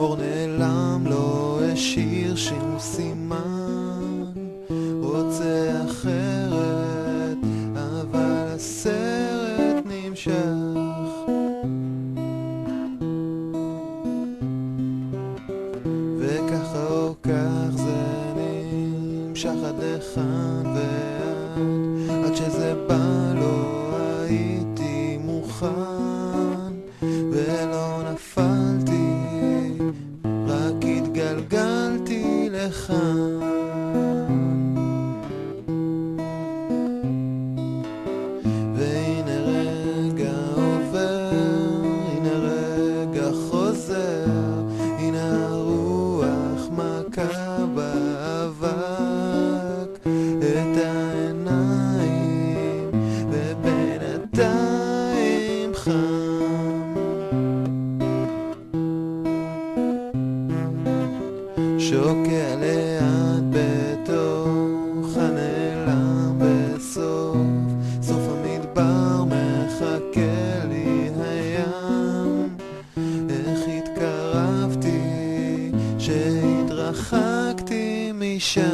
אור נעלם לא השאיר שום סימן, רוצה אחרת אבל הסרט נמשך, וככה או כך זה נמשך עד לכאן ועד, עד שזה בא לא הייתי מוכן ולא נפלתי, רק התגלגלתי לכאן. והנה רגע עובר, הנה רגע חוזר, הנה הרוח מכה באבק את העיניים, ובינתיים חם, שוקע לאט בתוך הנעלם בסוף, סוף המדבר מחכה לי הים, איך התקרבתי שהתרחקתי משם.